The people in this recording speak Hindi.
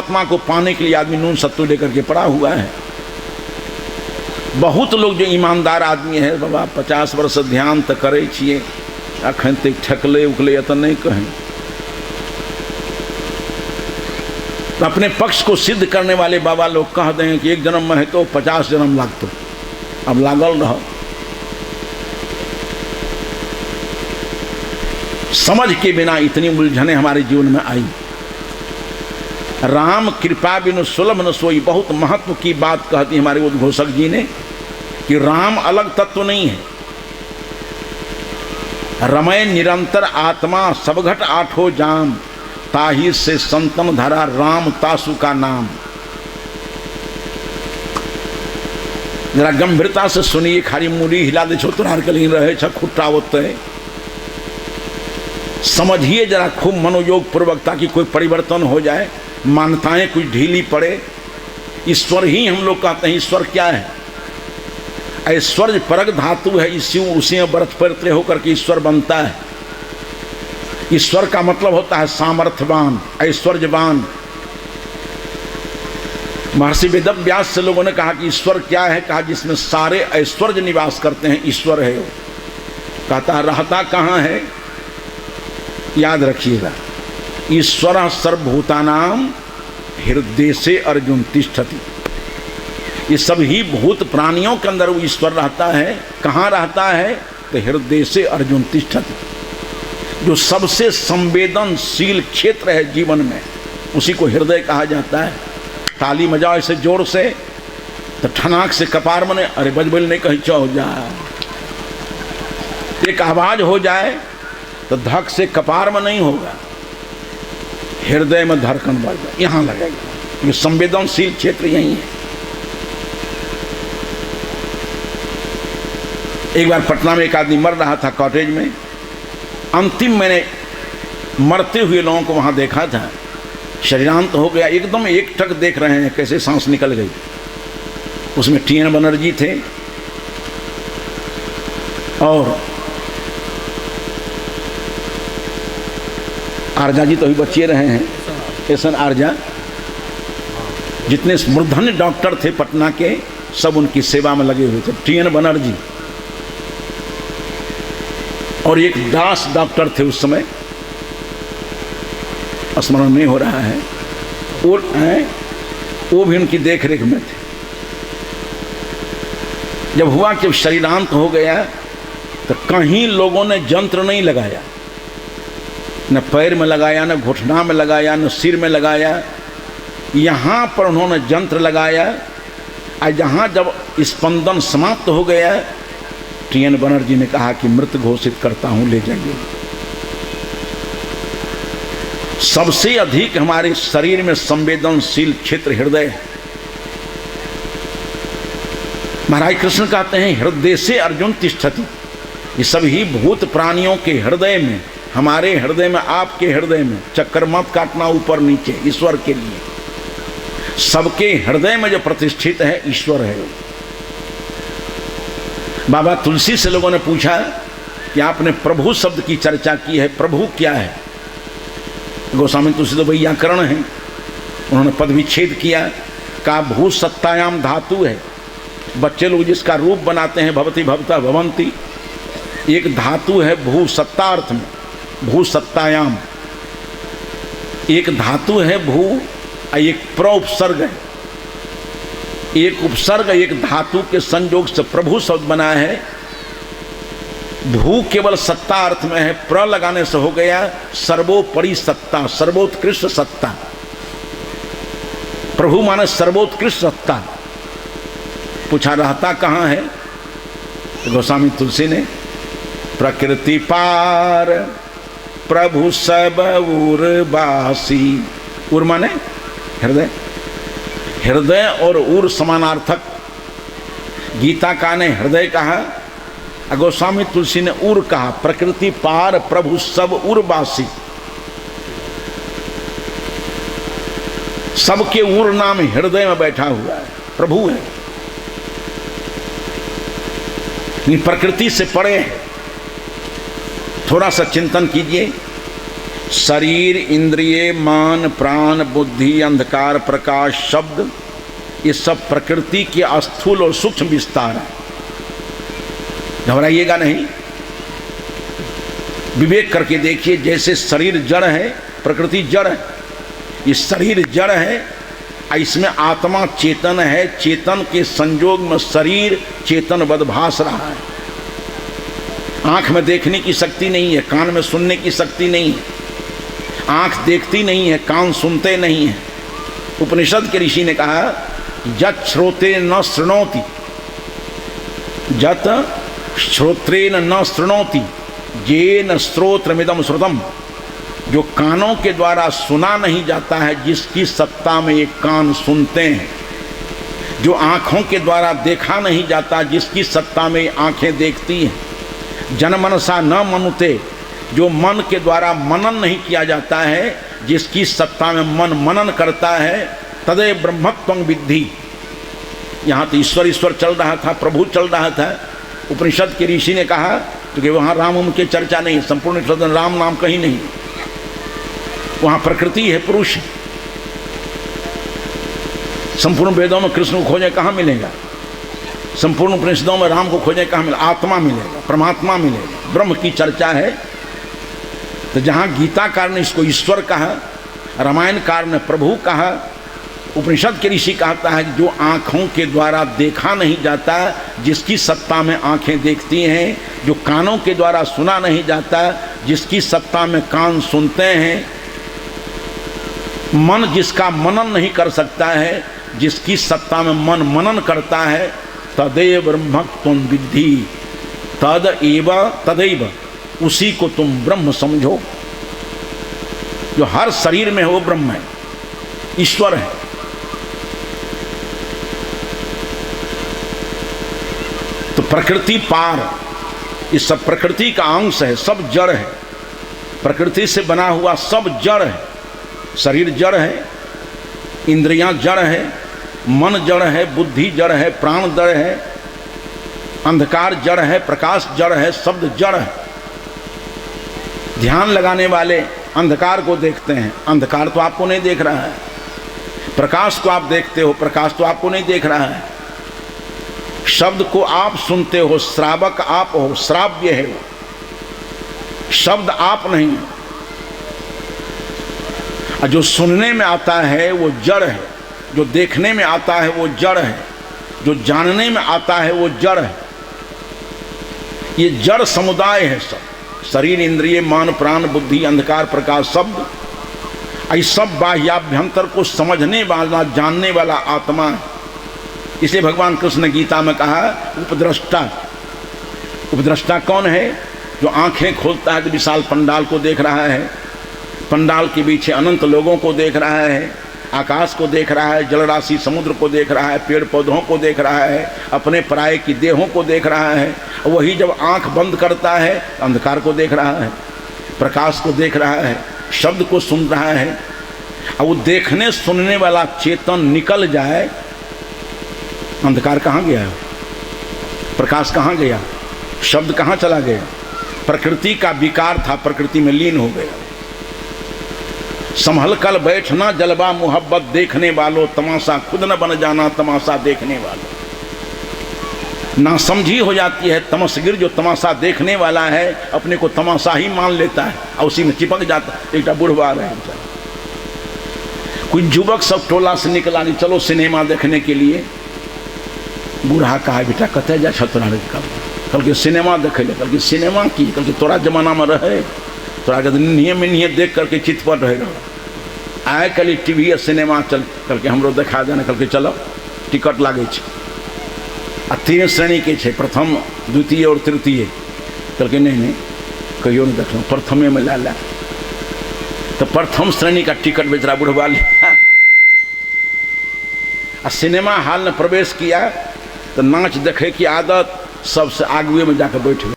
आत्मा को पाने के लिए आदमी नून सत्तू लेकर के पड़ा हुआ है। बहुत लोग जो ईमानदार आदमी है, बाबा 50 वर्ष ध्यान तो करे छिए, अखन तक ठकले उकले तो नहीं कहें। तो अपने पक्ष को सिद्ध करने वाले बाबा लोग कह दें कि एक जन्म में है तो 50 जन्म लागतो, अब लागल रहो। समझ के बिना इतनी उलझने हमारे जीवन में आई। राम कृपा बिनु सुलभ न सोई, बहुत महत्व की बात कहती हमारे उद्घोषक जी ने कि राम अलग तत्व नहीं है। रमय निरंतर आत्मा सब घट आठो जाम, ताहि से संतन धरा राम तासु का नाम। जरा गंभीरता से सुनिए, खाली मूली हिला दे छो तुरार कली रहे छ खुट्टा होते। समझिए जरा खूब मनोयोग पूर्वक, ताकि कोई परिवर्तन हो जाए, मान्यताएं कुछ ढीली पड़े। ईश्वर ही हम लोग कहते हैं। ईश्वर क्या है? ऐश्वर्य परग धातु है, उसी में बरत परते होकर के ईश्वर बनता है। ईश्वर का मतलब होता है सामर्थ्यवान, ऐश्वर्यवान। महर्षि वेदव्यास से लोगों ने कहा कि ईश्वर क्या है? कहा जिसमें सारे ऐश्वर्य निवास करते हैं, ईश्वर है वो। कहता है रहता कहाँ है? याद रखिएगा, ईश्वर सर्वभूतानाम हृदय से अर्जुन तिष्ठति। ये सभी भूत प्राणियों के अंदर वो ईश्वर रहता है। कहाँ रहता है? तो हृदय से अर्जुन तिष्ठति। जो सबसे संवेदनशील क्षेत्र है जीवन में, उसी को हृदय कहा जाता है। ताली बजाओ ऐसे जोर से तो ठनाक से कपार मने, अरे बजबल नहीं कहीं चौ जा, एक आवाज हो जाए तो धक से कपार में नहीं होगा, हृदय में धड़कन बढ़ जाए, यहां लगेगा। ये संवेदनशील क्षेत्र यही है। एक बार पटना में एक आदमी मर रहा था कॉटेज में। अंतिम मैंने मरते हुए लोगों को वहां देखा था। शरीरांत हो गया, एकदम एक टक देख रहे हैं कैसे सांस निकल गई। उसमें टी.एन. बनर्जी थे और आरजा जी तो अभी बचे रहे हैं, एसन आरजा। जितने मूर्धन्य डॉक्टर थे पटना के, सब उनकी सेवा में लगे हुए थे। टी.एन. बनर्जी और एक दास डॉक्टर थे उस समय, स्मरण नहीं हो रहा है, वो भी उनकी देख रेख में थे। जब हुआ कि शरीरांत हो गया तो कहीं लोगों ने जंत्र नहीं लगाया, न पैर में लगाया, न घुटना में लगाया, न सिर में लगाया। यहाँ पर उन्होंने जंत्र लगाया। और जहाँ जब स्पंदन समाप्त हो गया, टी.एन. बनर्जी ने कहा कि मृत घोषित करता हूँ, ले जाइए। सबसे अधिक हमारे शरीर में संवेदनशील क्षेत्र हृदय है। महाराज कृष्ण कहते हैं हृदय से अर्जुन तिष्ठति। ये सभी भूत प्राणियों के हृदय में, हमारे हृदय में, आपके हृदय में, चक्कर मत काटना ऊपर नीचे, ईश्वर के लिए। सबके हृदय में जो प्रतिष्ठित है ईश्वर है। बाबा तुलसी से लोगों ने पूछा कि आपने प्रभु शब्द की चर्चा की है, प्रभु क्या है? गोस्वामी तुलसी तो व्याकरण है, उन्होंने पद विच्छेद किया। कहा भू सत्तायाम धातु है। बच्चे लोग जिसका रूप बनाते हैं, भवती भवता भवंती, एक धातु है भू सत्ता अर्थ में, भू सत्तायाम एक धातु है भू, एक प्रोपसर्ग है। एक उपसर्ग एक धातु के संयोग से प्रभु शब्द बना है। भू केवल सत्ता अर्थ में है, प्र लगाने से हो गया सर्वोपरि सत्ता, सर्वोत्कृष्ट सत्ता। प्रभु माने सर्वोत्कृष्ट सत्ता। पूछा रहता कहाँ है? तो गोस्वामी तुलसी ने प्रकृति पार प्रभु सब उर्वासी। उर माने हृदय, हृदय और उर समानार्थक। गीता का ने हृदय कहा, गोस्वामी तुलसी ने उर कहा। प्रकृति पार प्रभु सब उर्वासी। सबके उर नाम हृदय में बैठा हुआ है, प्रभु है। प्रकृति से परे है। थोड़ा सा चिंतन कीजिए, शरीर, इंद्रिय, मान, प्राण, बुद्धि, अंधकार, प्रकाश, शब्द, ये सब प्रकृति के स्थूल और सूक्ष्म विस्तार है। घबराइएगा नहीं, विवेक करके देखिए। जैसे शरीर जड़ है, प्रकृति जड़ है, ये शरीर जड़ है, इसमें आत्मा चेतन है। चेतन के संयोग में शरीर चेतनवद भास रहा है। आंख में देखने की शक्ति नहीं है, कान में सुनने की शक्ति नहीं है। आंख देखती नहीं है, कान सुनते नहीं है। उपनिषद के ऋषि ने कहा जत श्रोते न शृणोति, जत श्रोत्रेन न शृणोति येन श्रोत्रमिदं श्रुतम। जो कानों के द्वारा सुना नहीं जाता है, जिसकी सत्ता में ये कान सुनते हैं। जो आँखों के द्वारा देखा नहीं जाता, जिसकी सत्ता में आँखें देखती हैं। जनमनसा न मनुते, जो मन के द्वारा मनन नहीं किया जाता है, जिसकी सत्ता में मन मनन करता है। तदे ब्रह्मत्वं विद्धि। यहाँ तो ईश्वर ईश्वर चल रहा था, प्रभु चल रहा था। उपनिषद के ऋषि ने कहा क्योंकि वहाँ राम की चर्चा नहीं, संपूर्ण उपनिषद में राम नाम कहीं नहीं। वहाँ प्रकृति है, पुरुष। संपूर्ण वेदों में कृष्ण को खोजे कहाँ मिलेगा? संपूर्ण उपनिषदों में राम को खोजे कहाँ मिलेगा? आत्मा मिलेगा, परमात्मा मिलेगा, ब्रह्म की चर्चा है। तो जहाँ गीताकार ने इसको ईश्वर कहा, रामायणकार ने प्रभु कहा, उपनिषद के ऋषि कहता है कि जो आँखों के द्वारा देखा नहीं जाता, जिसकी सत्ता में आँखें देखती हैं। जो कानों के द्वारा सुना नहीं जाता, जिसकी सत्ता में कान सुनते हैं। मन जिसका मनन नहीं कर सकता है, जिसकी सत्ता में मन मनन करता है। तदेव ब्रह्मत्वं विद्धि, तदैव, उसी को तुम ब्रह्म समझो। जो हर शरीर में है वो ब्रह्म है, ईश्वर है। तो प्रकृति पार, ये सब प्रकृति का अंश है, सब जड़ है। प्रकृति से बना हुआ सब जड़ है। शरीर जड़ है, इंद्रियां जड़ है, मन जड़ है, बुद्धि जड़ है, प्राण जड़ है, अंधकार जड़ है, प्रकाश जड़ है, शब्द जड़ है। ध्यान लगाने वाले अंधकार को देखते हैं, अंधकार तो आपको नहीं देख रहा है। प्रकाश को आप देखते हो, प्रकाश तो आपको नहीं देख रहा है। शब्द को आप सुनते हो, श्रावक आप हो, श्राव्य है वो, शब्द आप नहीं। जो सुनने में आता है वो जड़ है, जो देखने में आता है वो जड़ है, जो जानने में आता है वो जड़ है। ये जड़ समुदाय है सब। शरीर, इंद्रिय, मान, प्राण, बुद्धि, अंधकार, प्रकाश, शब्द, ये सब बाह्याभ्यंतर को समझने वाला, जानने वाला आत्मा है। इसलिए भगवान कृष्ण ने गीता में कहा उपद्रष्टा। उपद्रष्टा कौन है? जो आंखें खोलता है तो विशाल पंडाल को देख रहा है, पंडाल के पीछे अनंत लोगों को देख रहा है, आकाश को देख रहा है, जलराशि समुद्र को देख रहा है, पेड़ पौधों को देख रहा है, अपने पराये की देहों को देख रहा है। वही जब आंख बंद करता है अंधकार को देख रहा है, प्रकाश को देख रहा है, शब्द को सुन रहा है। अब वो देखने सुनने वाला चेतन निकल जाए, अंधकार कहाँ गया? प्रकाश कहाँ गया? शब्द कहाँ चला गया? प्रकृति का विकार था, प्रकृति में लीन हो गया। संभल कर बैठना जलवा मोहब्बत देखने वालों, तमाशा खुद न बन जाना तमाशा देखने वालों। ना समझी हो जाती है तमसगिर, जो तमाशा देखने वाला है अपने को तमाशा ही मान लेता है और उसी में चिपक जाता है। एक बुढ़वा रहे हैं, कोई युवक सब टोला से निकला नहीं, चलो सिनेमा देखने के लिए। बूढ़ा कहा बेटा कते जा छतरा कल के सिनेमा देखे ले, कल के सिनेमा की, कल के तोरा जमाना में रहे, तोरा के नियम देख करके चित पर रहेगा। आए कल टीवी सिनेमा चल करके हमरो देखा देना, कल के चलो टिकट लागे छे। आ 3 श्रेणी के छे, प्रथम, द्वितीय और तृतीय। कल के नहीं कहियो नहीं देख, प्रथमे में ला ला। तो प्रथम श्रेणी का टिकट बेचारा बुढ़वा लिया। सिनेमा हॉल में प्रवेश किया तो नाच देखे की आदत, सबसे आगुए में जाकर बैठ गया।